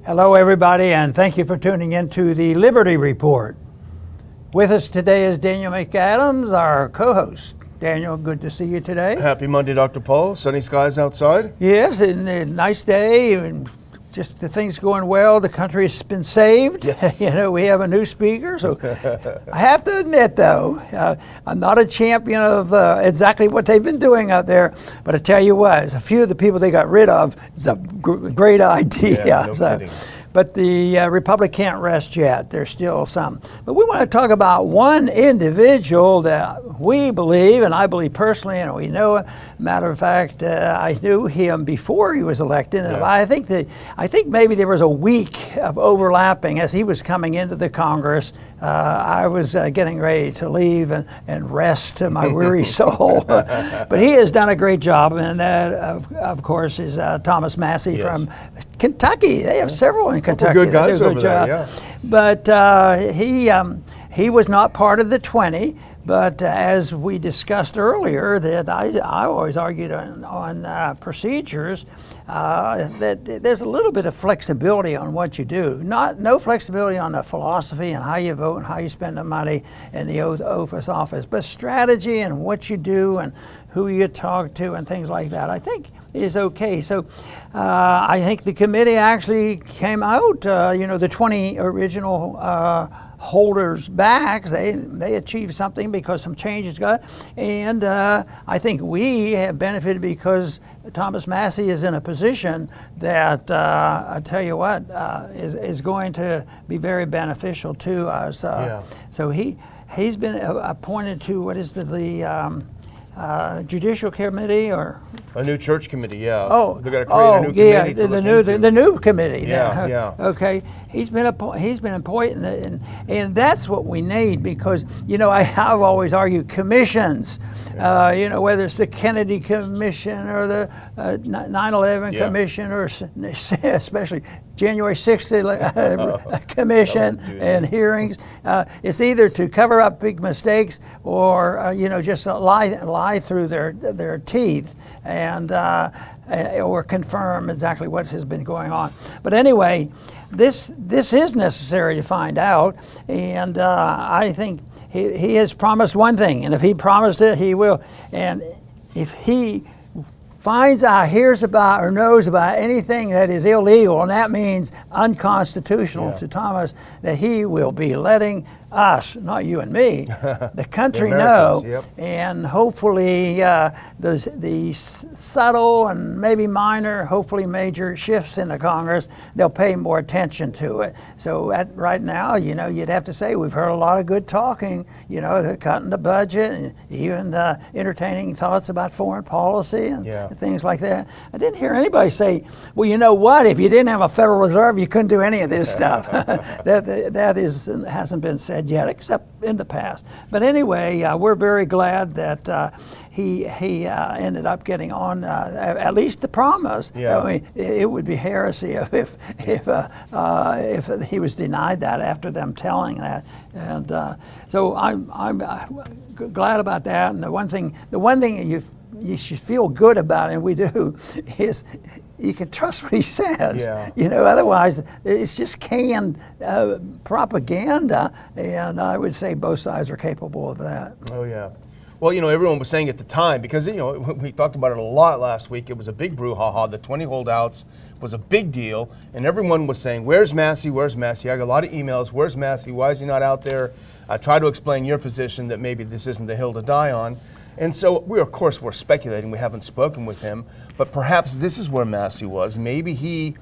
Hello, everybody, and thank you for tuning in to the Liberty Report. With us today is Daniel McAdams, our co-host. Daniel, good to see you today. Happy Monday, Dr. Paul. Sunny skies outside. Yes, and a nice day, and just the things going well. The country has been saved. Yes. You know, we have a new speaker. So I have to admit, though, I'm not a champion of exactly what they've been doing out there. But I tell you what, a few of the people they got rid of is a great idea. Yeah, no kidding. But the Republic can't rest yet. There's still some. But we want to talk about one individual that we believe, and I believe personally, and we know. Matter of fact, I knew him before he was elected. And I think maybe there was a week of overlapping as he was coming into the Congress. I was getting ready to leave and rest my weary soul. But he has done a great job, and that, of course, is Thomas Massie from Kentucky. They have several in Kentucky. Good guys over there, yeah. But he was not part of the 20. But as we discussed earlier, that I always argued on procedures that there's a little bit of flexibility on what you do. No flexibility on the philosophy and how you vote and how you spend the money in the oath of office, but strategy and what you do and who you talk to and things like that, I think is okay. So I think the committee actually came out, the 20 original holders back. They achieved something because some changes got, and I think we have benefited because Thomas Massie is in a position that I tell you what is going to be very beneficial to us. So he's been appointed to what is the Judicial Committee or a new church committee, yeah. Oh, they're going to create a new committee. The new committee. Yeah. Okay, he's been appointed, and that's what we need because I've always argued commissions. Whether it's the Kennedy Commission or the 9/11 Commission or especially January 6th Commission and hearings. It's either to cover up big mistakes or just lie through their teeth and or confirm exactly what has been going on. But anyway, this is necessary to find out, and I think he has promised one thing, and if he promised it, he will. And if he finds out, hears about, or knows about anything that is illegal, and that means unconstitutional to Thomas, that he will be letting us, not you and me, the country know, and hopefully the subtle and maybe minor, hopefully major shifts in the Congress, they'll pay more attention to it. So right now, you'd have to say we've heard a lot of good talking, they're cutting the budget, and even entertaining thoughts about foreign policy and things like that. I didn't hear anybody say, well, you know what, if you didn't have a Federal Reserve, you couldn't do any of this stuff. That hasn't been said yet, except in the past. But anyway, we're very glad that he ended up getting on at least the promise. I mean, it would be heresy if he was denied that after them telling that. And so I'm glad about that. And the one thing you should feel good about, and we do, is you can trust what he says. Otherwise it's just canned propaganda, and I would say both sides are capable of that. Oh yeah. Well, everyone was saying at the time, because we talked about it a lot last week. It was a big brouhaha. The 20 holdouts was a big deal, and everyone was saying, "Where's Massie? Where's Massie?" I got a lot of emails. "Where's Massie? Why is he not out there?" I tried to explain your position that maybe this isn't the hill to die on. And so we're speculating. We haven't spoken with him, but perhaps this is where Massie was. Maybe he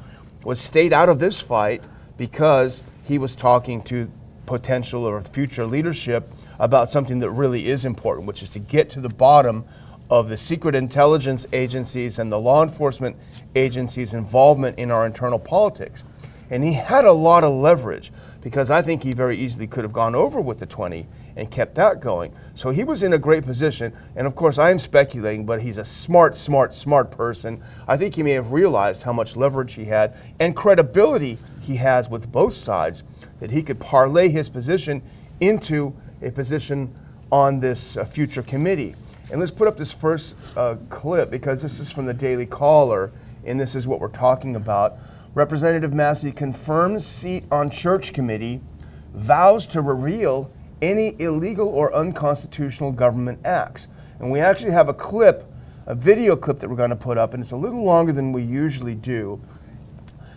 stayed out of this fight because he was talking to potential or future leadership about something that really is important, which is to get to the bottom of the secret intelligence agencies and the law enforcement agencies' involvement in our internal politics. And he had a lot of leverage because I think he very easily could have gone over with the 20 and kept that going. So he was in a great position. And of course, I am speculating, but he's a smart person. I think he may have realized how much leverage he had and credibility he has with both sides, that he could parlay his position into a position on this future committee. And let's put up this first clip, because this is from the Daily Caller, and this is what we're talking about. Representative Massie confirms seat on church committee, vows to reveal any illegal or unconstitutional government acts. And we actually have a video clip that we're going to put up, and it's a little longer than we usually do.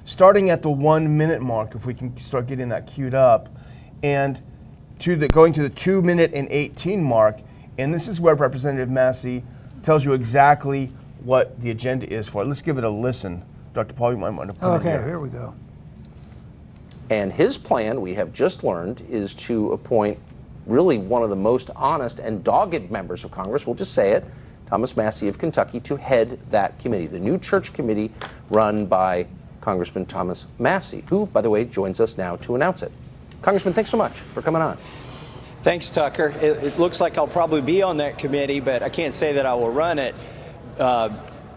Starting at the 1 minute mark, if we can start getting that queued up, and going to the 2 minute and 18 mark, and this is where Representative Massie tells you exactly what the agenda is for. Let's give it a listen. Dr. Paul, you might want to put it here we go. And his plan, we have just learned, is to appoint really one of the most honest and dogged members of Congress, we'll just say it, Thomas Massie of Kentucky, to head that committee, the new church committee run by Congressman Thomas Massie, who, by the way, joins us now to announce it. Congressman, thanks so much for coming on. Thanks, Tucker. It looks like I'll probably be on that committee, but I can't say that I will run it.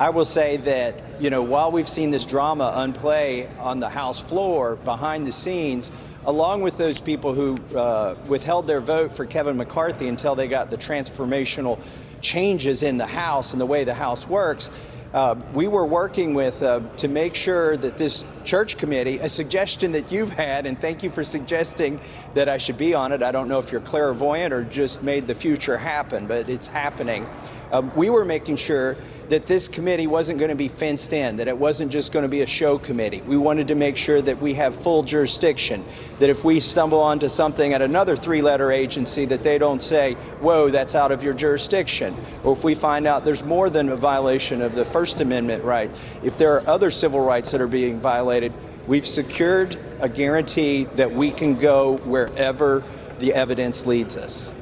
I will say that, while we've seen this drama unplay on the House floor, behind the scenes, along with those people who withheld their vote for Kevin McCarthy until they got the transformational changes in the House and the way the House works, we were working with to make sure that this church committee, a suggestion that you've had, and thank you for suggesting that I should be on it. I don't know if you're clairvoyant or just made the future happen, but it's happening. We were making sure that this committee wasn't going to be fenced in, that it wasn't just going to be a show committee. We wanted to make sure that we have full jurisdiction, that if we stumble onto something at another three-letter agency, that they don't say, whoa, that's out of your jurisdiction. Or if we find out there's more than a violation of the First Amendment right, if there are other civil rights that are being violated, we've secured a guarantee that we can go wherever the evidence leads us.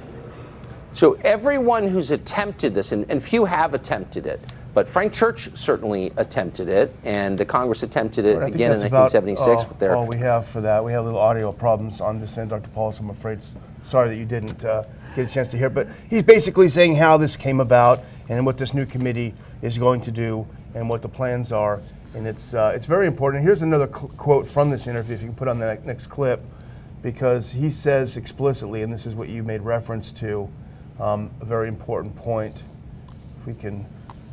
So everyone who's attempted this, and few have attempted it, but Frank Church certainly attempted it, and the Congress attempted it again in 1976 with their... all we have for that. We have little audio problems on this end, Dr. Paul, so I'm afraid, sorry that you didn't get a chance to hear. But he's basically saying how this came about and what this new committee is going to do and what the plans are. And it's very important. Here's another quote from this interview, if you can put on the next clip, because he says explicitly, and this is what you made reference to, a very important point. If we can,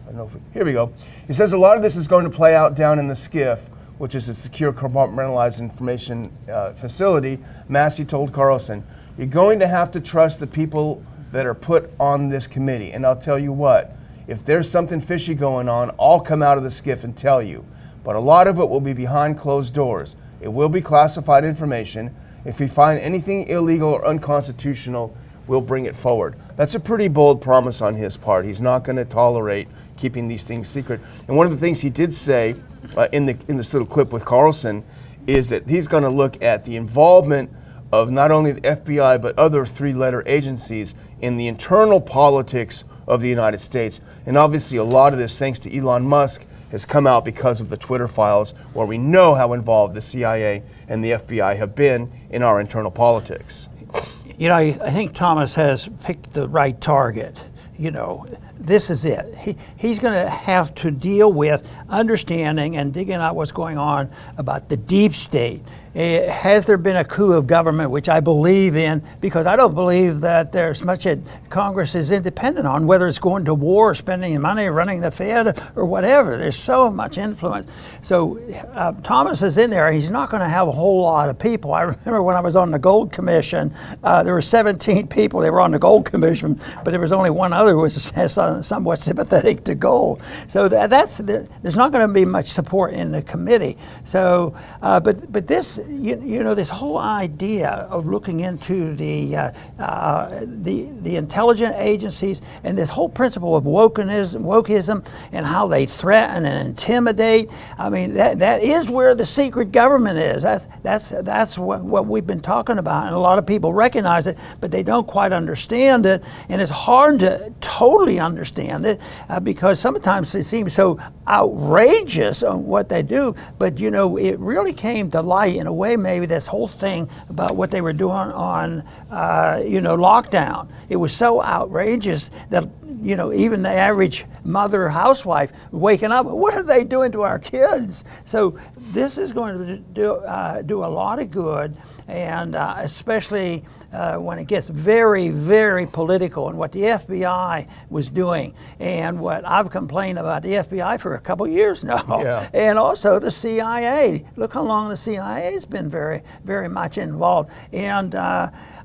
I don't know if here we go. He says a lot of this is going to play out down in the SCIF, which is a secure compartmentalized information facility. Massie told Carlson, you're going to have to trust the people that are put on this committee. And I'll tell you what, if there's something fishy going on, I'll come out of the SCIF and tell you. But a lot of it will be behind closed doors. It will be classified information. If we find anything illegal or unconstitutional, we'll bring it forward. That's a pretty bold promise on his part. He's not going to tolerate keeping these things secret. And one of the things he did say in this little clip with Carlson is that he's going to look at the involvement of not only the FBI but other three-letter agencies in the internal politics of the United States. And obviously a lot of this, thanks to Elon Musk, has come out because of the Twitter files, where we know how involved the CIA and the FBI have been in our internal politics. I think Thomas has picked the right target. This is it. He's going to have to deal with understanding and digging out what's going on about the deep state. Has there been a coup of government, which I believe in, because I don't believe that there's much that Congress is independent on, whether it's going to war, spending money, running the Fed, or whatever. There's so much influence. So Thomas is in there. He's not going to have a whole lot of people. I remember when I was on the Gold Commission, there were 17 people. They were on the Gold Commission, but there was only one other who was somewhat sympathetic to gold. So there's not going to be much support in the committee. So, but this. This whole idea of looking into the intelligent agencies and this whole principle of wokeism and how they threaten and intimidate. I mean, that is where the secret government is. That's what we've been talking about, and a lot of people recognize it, but they don't quite understand it, and it's hard to totally understand it because sometimes it seems so outrageous on what they do. But it really came to light in a way, maybe this whole thing about what they were doing on, lockdown. It was so outrageous that, even the average mother housewife waking up, what are they doing to our kids? So this is going to do a lot of good, and especially when it gets very, very political. And what the FBI was doing doing, and what I've complained about the FBI for a couple of years now, Yeah. and also the CIA. Look how long the CIA has been very, very much involved. And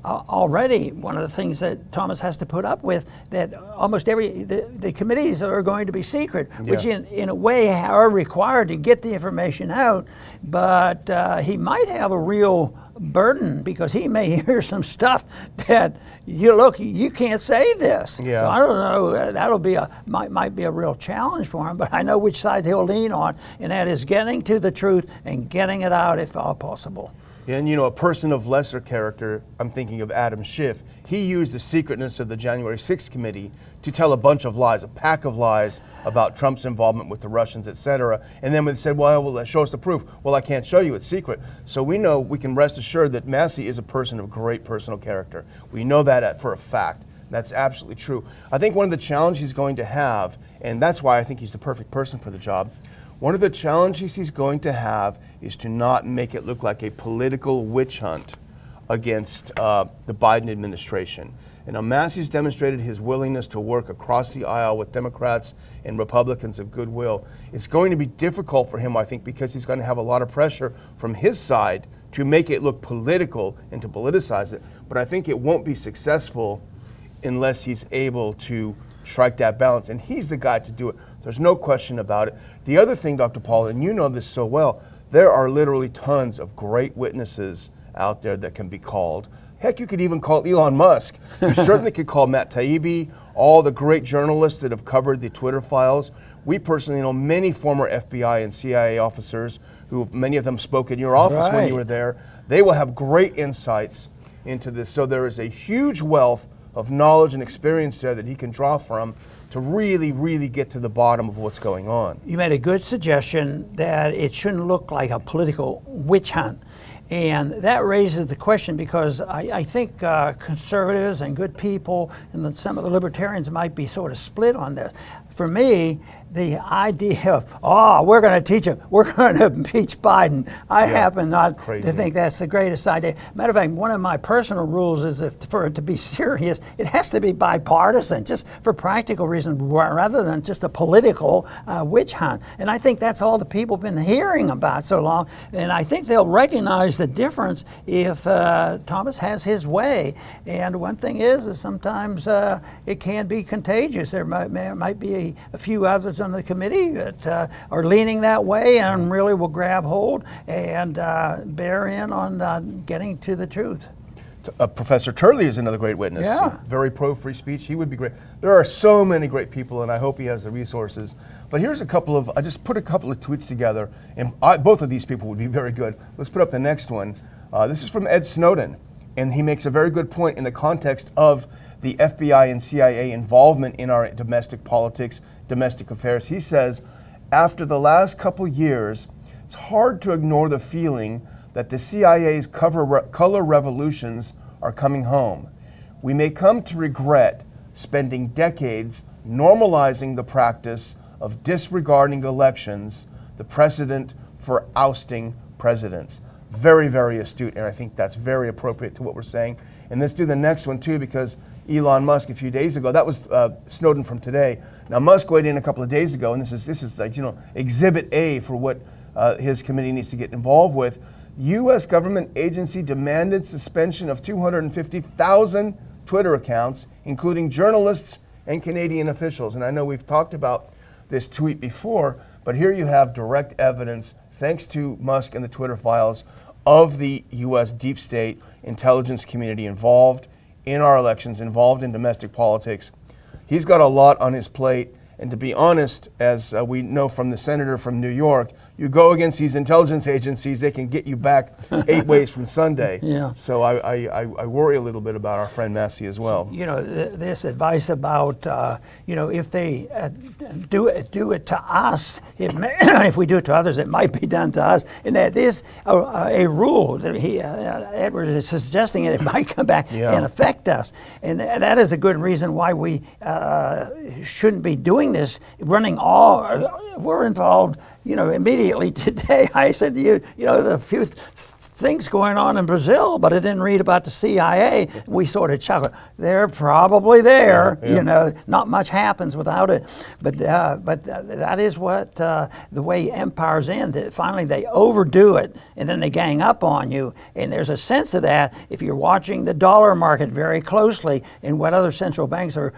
already one of the things that Thomas has to put up with, that almost the committees are going to be secret, which in a way are required to get the information out, but he might have a real burden because he may hear some stuff that you can't say this. Yeah. So I don't know. That'll might be a real challenge for him. But I know which side he'll lean on, and that is getting to the truth and getting it out if all possible. And a person of lesser character, I'm thinking of Adam Schiff, he used the secretness of the January 6th committee to tell a bunch of lies, a pack of lies about Trump's involvement with the Russians, et cetera. And then when they said, well, show us the proof. Well, I can't show you, it's secret. So we know, we can rest assured that Massie is a person of great personal character. We know that for a fact. That's absolutely true. I think one of the challenges he's going to have, and that's why I think he's the perfect person for the job, one of the challenges he's going to have is to not make it look like a political witch hunt against the Biden administration. And Massie's demonstrated his willingness to work across the aisle with Democrats and Republicans of goodwill. It's going to be difficult for him, I think, because he's going to have a lot of pressure from his side to make it look political and to politicize it. But I think it won't be successful unless he's able to strike that balance. And he's the guy to do it. There's no question about it. The other thing, Dr. Paul, and you know this so well, there are literally tons of great witnesses out there that can be called. Heck, you could even call Elon Musk. You certainly could call Matt Taibbi, all the great journalists that have covered the Twitter files. We personally know many former FBI and CIA officers who, many of them spoke in your office when you were there. They will have great insights into this. So there is a huge wealth of knowledge and experience there that he can draw from to really, really get to the bottom of what's going on. You made a good suggestion that it shouldn't look like a political witch hunt. And that raises the question, because I think conservatives and good people and then some of the libertarians might be sort of split on this. For me, the idea of, we're going to teach him, we're going to impeach Biden, I happen not to think that's the greatest idea. Matter of fact, one of my personal rules is for it to be serious, it has to be bipartisan, just for practical reasons, rather than just a political witch hunt. And I think that's all the people have been hearing about so long. And I think they'll recognize the difference if Thomas has his way. And one thing is sometimes it can be contagious. There might be a few others on the committee that are leaning that way and really will grab hold and bear in on getting to the truth. Professor Turley is another great witness. Yeah. Very pro-free speech. He would be great. There are so many great people, and I hope he has the resources. But here's I just put a couple of tweets together, and both of these people would be very good. Let's put up the next one. This is from Ed Snowden, and he makes a very good point in the context of the FBI and CIA involvement in our domestic politics, domestic affairs. He says, after the last couple years, it's hard to ignore the feeling that the CIA's color revolutions are coming home. We may come to regret spending decades normalizing the practice of disregarding elections, the precedent for ousting presidents. Very, very astute, and I think that's very appropriate to what we're saying. And let's do the next one too, because Elon Musk a few days ago, that was Snowden from today. Now Musk weighed in a couple of days ago, and this is like, exhibit A for what his committee needs to get involved with. U.S. government agency demanded suspension of 250,000 Twitter accounts, including journalists and Canadian officials. And I know we've talked about this tweet before, but here you have direct evidence, thanks to Musk and the Twitter files, of the U.S. deep state intelligence community involved in our elections, involved in domestic politics. He's got a lot on his plate, and to be honest, as we know from the senator from New York, you go against these intelligence agencies, they can get you back 8 ways from Sunday. Yeah. So I worry a little bit about our friend Massie as well. This advice about, if they do it to us, if we do it to others, it might be done to us. And that is a rule that Edward is suggesting, and it might come back and affect us. And that is a good reason why we shouldn't be doing this. We're involved, immediately today. I said to you, the few things going on in Brazil, but I didn't read about the CIA. We sort of chuckle. They're probably there. Yeah. You know, not much happens without it. But that is what the way empires end. That finally, they overdo it, and then they gang up on you. And there's a sense of that if you're watching the dollar market very closely and what other central banks are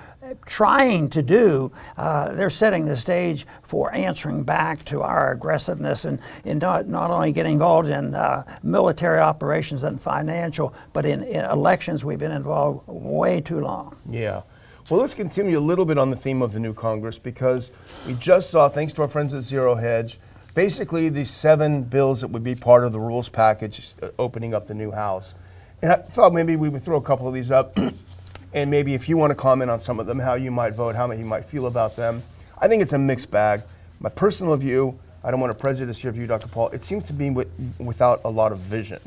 trying to do. They're setting the stage for answering back to our aggressiveness and not only getting involved in military operations and financial, but in elections. We've been involved way too long. Yeah. Well, let's continue a little bit on the theme of the new Congress, because we just saw, thanks to our friends at Zero Hedge, basically the 7 bills that would be part of the rules package opening up the new House. And I thought maybe we would throw a couple of these up, and maybe if you want to comment on some of them, how you might vote, how you might feel about them. I think it's a mixed bag. My personal view, I don't want to prejudice your view, Dr. Paul, it seems to be without a lot of vision.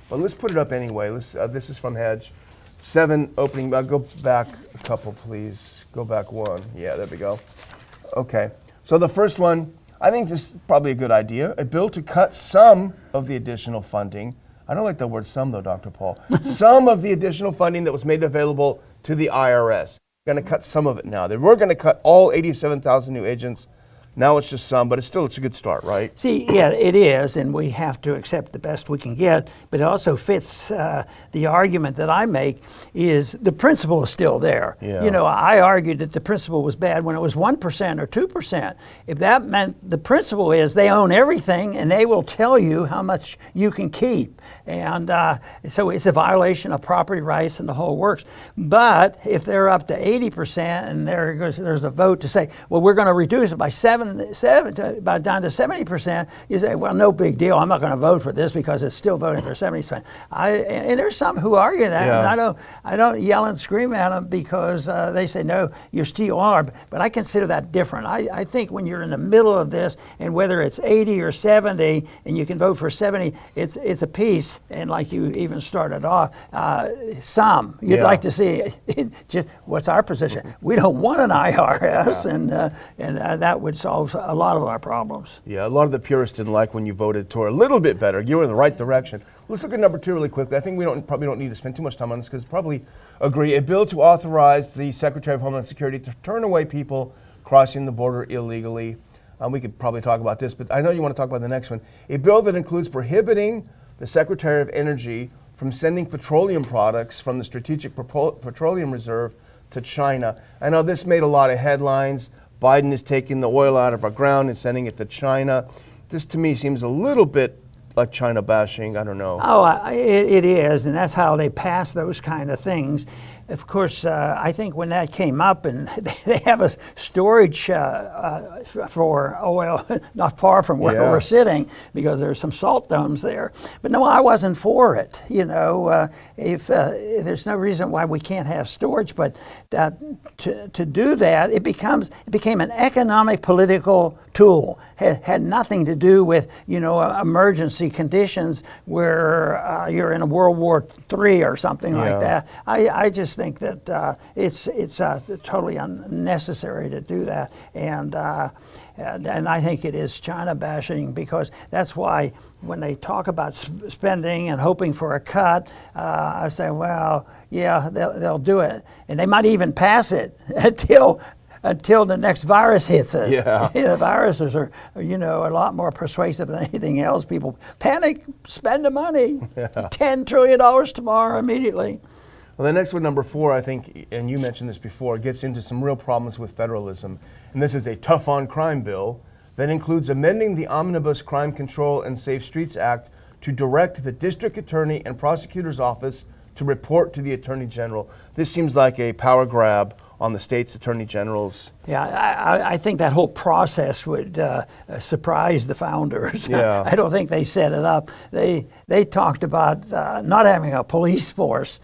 But let's put it up anyway. This is from Hedge. 7 opening, go back a couple, please. Go back 1. Yeah, there we go. Okay. So the first one, I think this is probably a good idea. A bill to cut some of the additional funding. I don't like the word some, though, Dr. Paul. Some of the additional funding that was made available to the IRS. Going to cut some of it now. They were going to cut all 87,000 new agents. Now it's just some, but it's a good start, right? See, yeah, it is, and we have to accept the best we can get, but it also fits the argument that I make is the principle is still there. Yeah. You know, I argued that the principle was bad when it was 1% or 2%. If that meant the principle is they own everything and they will tell you how much you can keep. And so it's a violation of property rights and the whole works. But if they're up to 80% and there's a vote to say, well, we're going to reduce it by down to 70%, you say, well, no big deal. I'm not going to vote for this because it's still voting for 70%. And there's some who argue that, Yeah. and I don't yell and scream at them because they say, no, you still are. But I consider that different. I think when you're in the middle of this, and whether it's 80 or 70, and you can vote for 70, it's a piece. And like you even started off, some you'd Yeah. like to see. Just what's our position? We don't want an IRS, and that would solve a lot of our problems. Yeah, a lot of the purists didn't like when you voted toward a little bit better. You were in the right direction. Let's look at number 2 really quickly. I think we probably don't need to spend too much time on this because probably agree. A bill to authorize the Secretary of Homeland Security to turn away people crossing the border illegally. We could probably talk about this, but I know you want to talk about the next one. A bill that includes prohibiting the Secretary of Energy from sending petroleum products from the Strategic Petroleum Reserve to China. I know this made a lot of headlines. Biden is taking the oil out of our ground and sending it to China. This, to me, seems a little bit like China bashing. I don't know. Oh, it is, and that's how they pass those kind of things. Of course, I think when that came up, and they have a storage for oil not far from where Yeah. we're sitting because there's some salt domes there. But no, I wasn't for it. You know, if there's no reason why we can't have storage, but to do that, it became an economic political tool. Had nothing to do with emergency conditions where you're in a World War III or something like that. I just think that it's totally unnecessary to do that, and I think it is China bashing because that's why when they talk about spending and hoping for a cut, I say, well, yeah, they'll do it, and they might even pass it until the next virus hits us. Yeah. The viruses are, a lot more persuasive than anything else. People panic, spend the money, $10 trillion tomorrow immediately. Well, the next one, number 4, I think, and you mentioned this before, gets into some real problems with federalism. And this is a tough on crime bill that includes amending the Omnibus Crime Control and Safe Streets Act to direct the district attorney and prosecutor's office to report to the attorney general. This seems like a power grab on the state's attorney generals. Yeah, I think that whole process would surprise the founders. Yeah. I don't think they set it up. They talked about not having a police force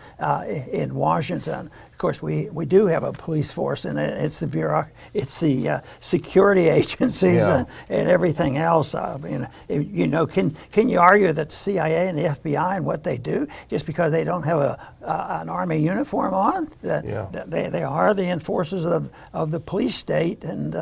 in Washington. Of course, we do have a police force, and it's the security agencies and everything else. Can you argue that the CIA and the FBI and what they do just because they don't have an army uniform on? They are the enforcers of the police police state, and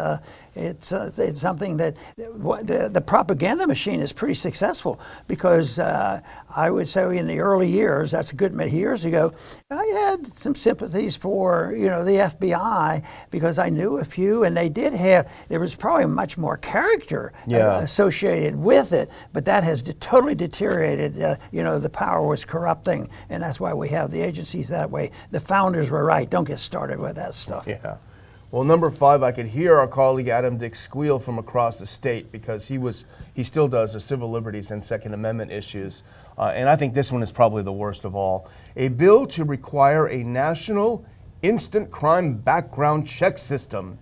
it's something that the propaganda machine is pretty successful, because I would say in the early years, that's a good many years ago, I had some sympathies for the FBI, because I knew a few, and there was probably much more character associated with it, but that has totally deteriorated. The power was corrupting, and that's why we have the agencies that way. The founders were right. Don't get started with that stuff. Yeah. Well, number 5, I could hear our colleague Adam Dick squeal from across the state, because he still does the civil liberties and Second Amendment issues. And I think this one is probably the worst of all. A bill to require a national instant crime background check system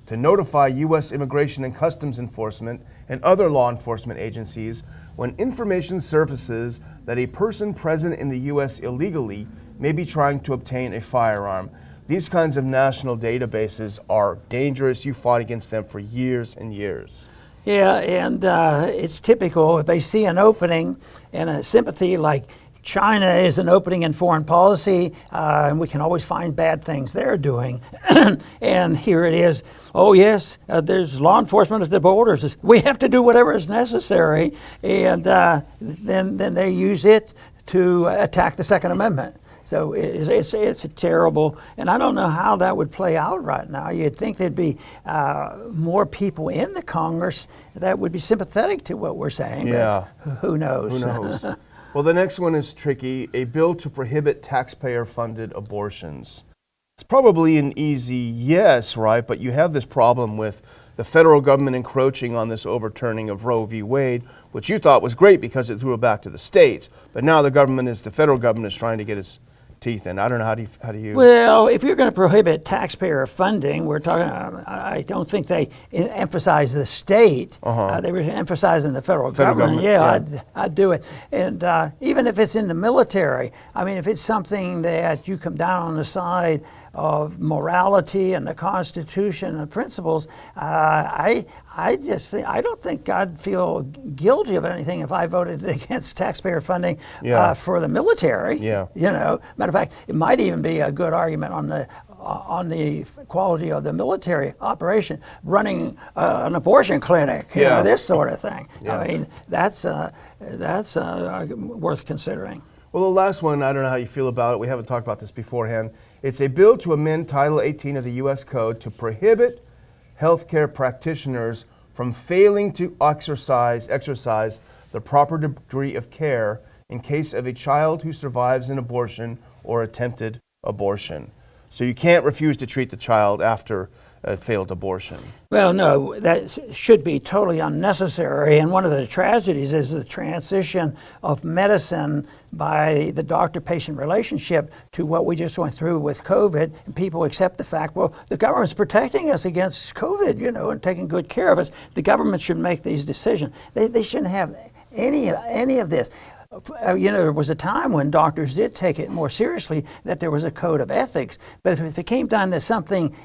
to notify U.S. Immigration and Customs Enforcement and other law enforcement agencies when information surfaces that a person present in the U.S. illegally may be trying to obtain a firearm. These kinds of national databases are dangerous. You fought against them for years and years. Yeah, and it's typical if they see an opening and a sympathy, like China is an opening in foreign policy, and we can always find bad things they're doing. And here it is. Oh yes, there's law enforcement at the borders. We have to do whatever is necessary, and then they use it to attack the Second Amendment. So it's terrible, and I don't know how that would play out right now. You'd think there'd be more people in the Congress that would be sympathetic to what we're saying, but who knows? Who knows? Well, the next one is tricky. A bill to prohibit taxpayer-funded abortions. It's probably an easy yes, right? But you have this problem with the federal government encroaching on this overturning of Roe v. Wade, which you thought was great because it threw it back to the states. But now the federal government is trying to get its teeth in. I don't know, how do you? Well, if you're going to prohibit taxpayer funding, we're talking, I don't think they emphasize the state. They were emphasizing the federal government. I'd do it. And even if it's in the military, I mean, if it's something that you come down on the side of morality and the Constitution and principles, I don't think I'd feel guilty of anything if I voted against taxpayer funding for the military. Matter of fact, it might even be a good argument on the quality of the military operation, running an abortion clinic, this sort of thing. I mean, that's worth considering. Well, the last one, I don't know how you feel about it. We haven't talked about this beforehand. It's a bill to amend Title 18 of the U.S. Code to prohibit healthcare practitioners from failing to exercise the proper degree of care in case of a child who survives an abortion or attempted abortion. So you can't refuse to treat the child after a failed abortion. Well, no, that should be totally unnecessary. And one of the tragedies is the transition of medicine by the doctor-patient relationship to what we just went through with COVID. And people accept the fact, well, the government's protecting us against COVID, and taking good care of us. The government should make these decisions. They shouldn't have any of this. There was a time when doctors did take it more seriously, that there was a code of ethics. But if it came down to something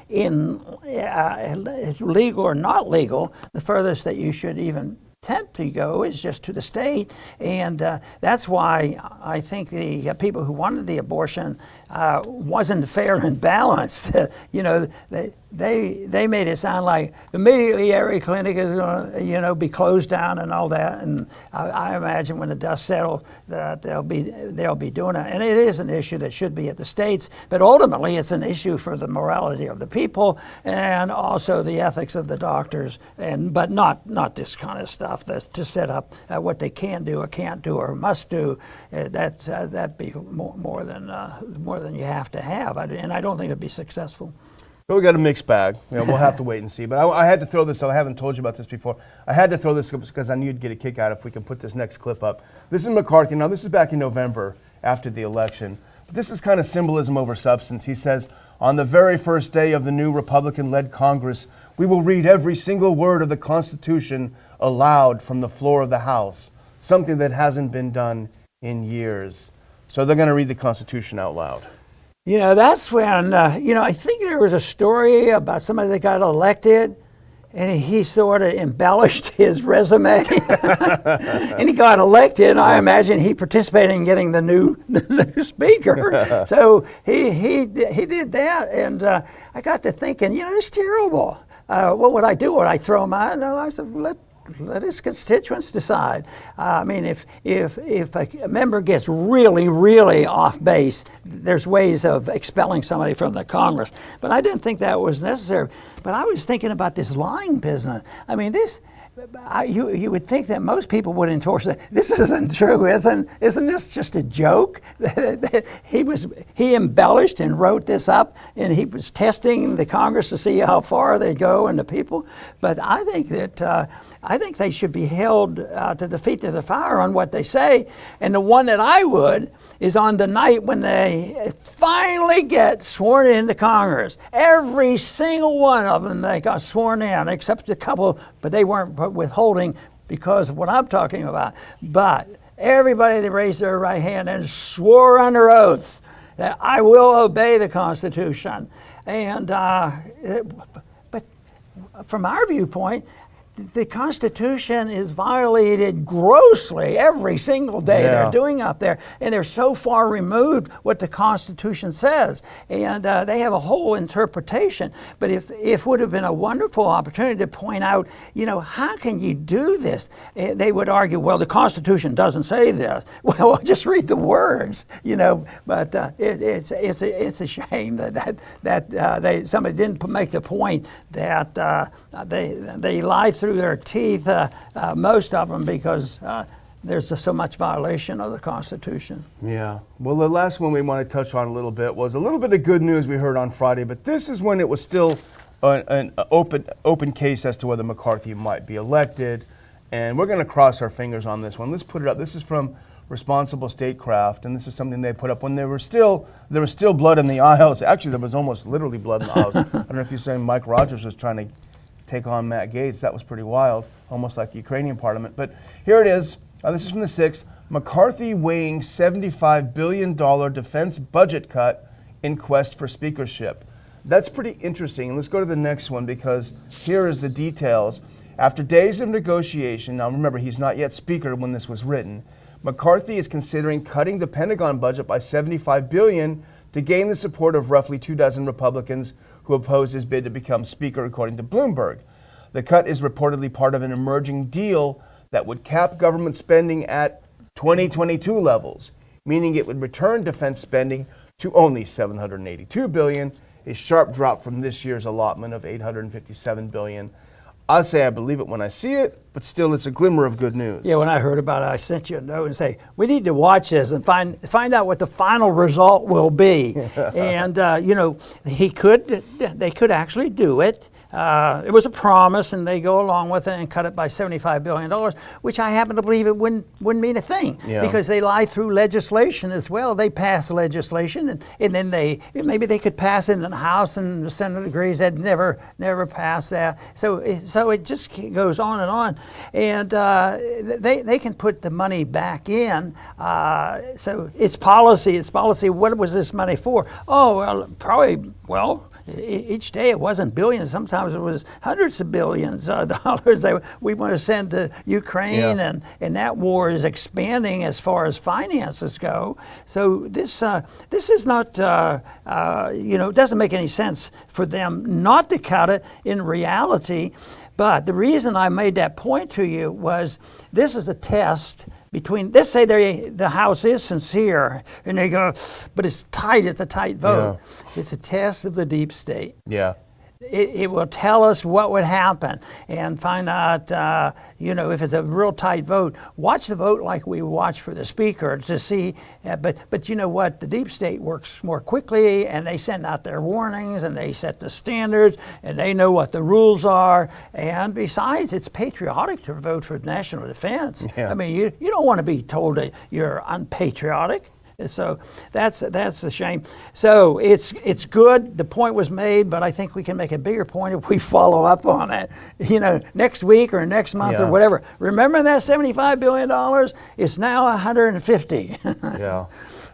legal or not legal, the furthest that you should even attempt to go is just to the state. And that's why I think the people who wanted the abortion wasn't fair and balanced. They made it sound like immediately every clinic is going to be closed down and all that. And I imagine when the dust settles that they'll be doing it. And it is an issue that should be at the states, but ultimately it's an issue for the morality of the people and also the ethics of the doctors. But not this kind of stuff that to set up what they can do or can't do or must do. That'd be more than you have to have. And I don't think it'd be successful. But we got a mixed bag. We'll have to wait and see. But I had to throw this up. I haven't told you about this before. I had to throw this up because I knew you'd get a kick out if we can put this next clip up. This is McCarthy. Now, this is back in November after the election. But this is kind of symbolism over substance. He says, on the very first day of the new Republican-led Congress, we will read every single word of the Constitution aloud from the floor of the House, something that hasn't been done in years. So they're going to read the Constitution out loud. That's when, I think there was a story about somebody that got elected, and he sort of embellished his resume, and he got elected. And I imagine he participated in getting the new speaker. So he did that, and I got to thinking, it's terrible. What would I do? Would I throw him out? No, I said, let his constituents decide. I mean, if a member gets really, really off base, there's ways of expelling somebody from the Congress. But I didn't think that was necessary. But I was thinking about this lying business. I mean, you would think that most people would endorse that. This isn't true, isn't this just a joke? He embellished and wrote this up, and he was testing the Congress to see how far they go and the people. But I think that I think they should be held to the feet of the fire on what they say. And the one that I would is on the night when they finally get sworn into Congress. Every single one of them, they got sworn in, except a couple, but they weren't withholding because of what I'm talking about. But everybody, they raised their right hand and swore under oath that I will obey the Constitution. And but from our viewpoint, the Constitution is violated grossly every single day. Yeah. They're doing out there, and they're so far removed what the Constitution says, and they have a whole interpretation. But if would have been a wonderful opportunity to point out, how can you do this? They would argue, well, the Constitution doesn't say this. Well, just read the words, But it's a shame that somebody didn't make the point that they lie through their teeth, most of them, because there's so much violation of the Constitution. Yeah. Well, the last one we want to touch on a little bit was a little bit of good news we heard on Friday, but this is when it was still an open case as to whether McCarthy might be elected, and we're going to cross our fingers on this one. Let's put it up. This is from Responsible Statecraft, and this is something they put up when there was still blood in the aisles. Actually, there was almost literally blood in the aisles. I don't know if you're saying Mike Rogers was trying to take on Matt Gaetz. That was pretty wild, almost like the Ukrainian parliament. But here it is. This is from the 6th. McCarthy weighing $75 billion defense budget cut in quest for speakership. That's pretty interesting. And let's go to the next one, because here is the details. After days of negotiation, now remember, he's not yet speaker when this was written, McCarthy is considering cutting the Pentagon budget by $75 billion to gain the support of roughly 24 Republicans who oppose his bid to become speaker, according to Bloomberg. The cut is reportedly part of an emerging deal that would cap government spending at 2022 levels, meaning it would return defense spending to only $782 billion, a sharp drop from this year's allotment of $857 billion. I'll say I believe it when I see it, but still it's a glimmer of good news. Yeah, when I heard about it, I sent you a note and say, we need to watch this and find out what the final result will be. And, they could actually do it. It was a promise, and they go along with it and cut it by $75 billion, which I happen to believe it wouldn't mean a thing, because they lie through legislation as well. They pass legislation, and then maybe they could pass it in the House, and the Senate agrees they'd never pass that. So it just goes on and on, and they can put the money back in. So it's policy. What was this money for? Oh, well, probably, each day it wasn't billions. Sometimes it was hundreds of billions of dollars that we want to send to Ukraine, and that war is expanding as far as finances go. So this is not, it doesn't make any sense for them not to cut it in reality. But the reason I made that point to you was this is a test between, let's say the House is sincere, and they go, but it's a tight vote. Yeah. It's a test of the deep state. Yeah. It will tell us what would happen, and find out, if it's a real tight vote. Watch the vote like we watch for the speaker to see. But you know what? The deep state works more quickly, and they send out their warnings, and they set the standards, and they know what the rules are. And besides, it's patriotic to vote for national defense. Yeah. I mean, you don't want to be told that you're unpatriotic. So that's the shame. So it's good. The point was made, but I think we can make a bigger point if we follow up on it. Next week or next month or whatever. Remember that $75 billion? It's now 150. Yeah,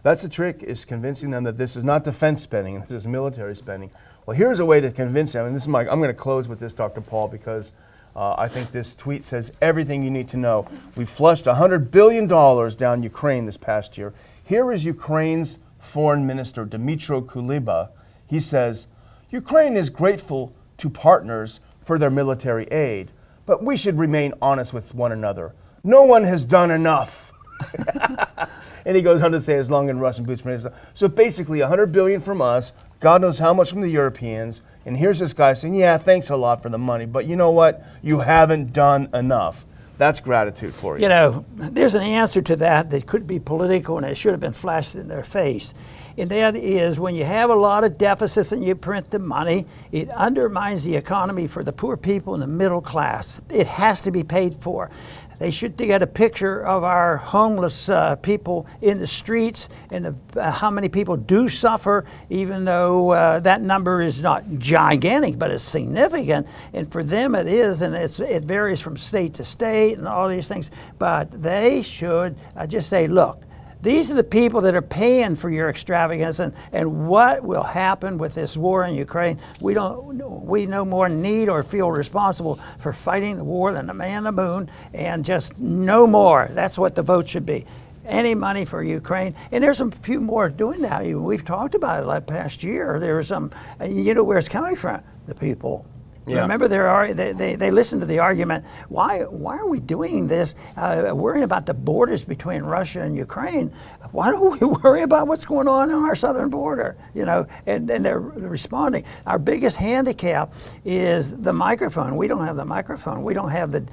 that's the trick, is convincing them that this is not defense spending, this is military spending. Well, here's a way to convince them, and this is I'm going to close with this, Dr. Paul, because I think this tweet says everything you need to know. We flushed $100 billion down Ukraine this past year. Here is Ukraine's Foreign Minister, Dmytro Kuleba. He says, Ukraine is grateful to partners for their military aid, but we should remain honest with one another. No one has done enough. And he goes on to say, as long as Russian boots. So basically, $100 billion from us, God knows how much from the Europeans, and here's this guy saying, yeah, thanks a lot for the money, but you know what? You haven't done enough. That's gratitude for you. You know, there's an answer to that could be political, and it should have been flashed in their face. And that is, when you have a lot of deficits and you print the money, it undermines the economy for the poor people and the middle class. It has to be paid for. They should get a picture of our homeless people in the streets and how many people do suffer, even though that number is not gigantic, but it's significant. And for them it is, and it varies from state to state and all these things. But they should just say, look, these are the people that are paying for your extravagance, and what will happen with this war in Ukraine. We no more need or feel responsible for fighting the war than the man on the moon, and just no more. That's what the vote should be. Any money for Ukraine, and there's a few more doing that. We've talked about it like past year. There was some, you know where it's coming from? The people. Yeah. Remember, they listened to the argument. Why are we doing this? Worrying about the borders between Russia and Ukraine. Why don't we worry about what's going on our southern border? You know, and they're responding. Our biggest handicap is the microphone. We don't have the microphone. We don't have the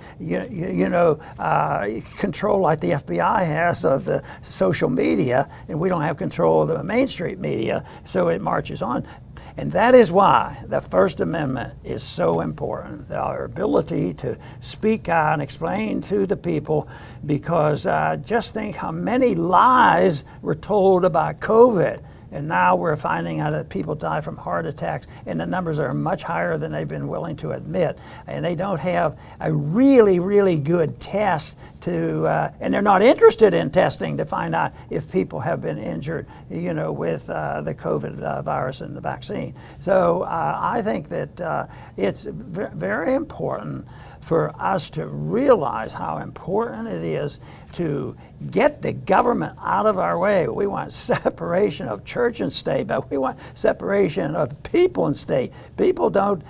control like the FBI has of the social media, and we don't have control of the mainstream media. So it marches on. And that is why the First Amendment is so important, our ability to speak out and explain to the people, because just think how many lies were told about COVID. And now we're finding out that people die from heart attacks, and the numbers are much higher than they've been willing to admit. And they don't have a really, really good test and they're not interested in testing to find out if people have been injured, you know, with the COVID virus and the vaccine. So I think that it's very important for us to realize how important it is to get the government out of our way. We want separation of church and state, but we want separation of people and state. People don't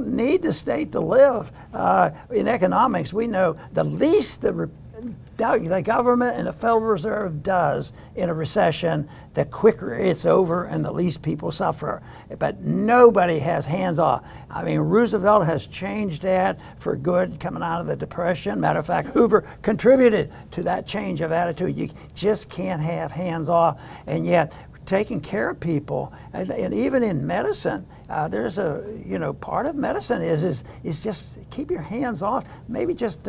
need the state to live. In economics, we know the least the government and the Federal Reserve does in a recession, the quicker it's over and the least people suffer. But nobody has hands off. I mean, Roosevelt has changed that for good coming out of the Depression. Matter of fact, Hoover contributed to that change of attitude. You just can't have hands off, and yet taking care of people, and even in medicine, there's a, part of medicine is just keep your hands off. Maybe just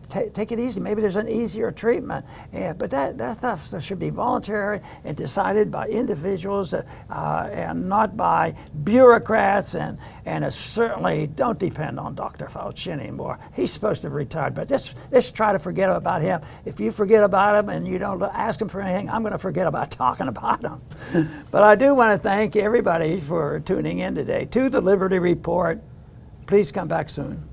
take it easy. Maybe there's an easier treatment. But that stuff should be voluntary and decided by individuals and not by bureaucrats. And certainly don't depend on Dr. Fauci anymore. He's supposed to retire, but let's try to forget about him. If you forget about him and you don't ask him for anything, I'm going to forget about talking about him. But I do want to thank everybody for tuning in today to the Liberty Report. Please come back soon.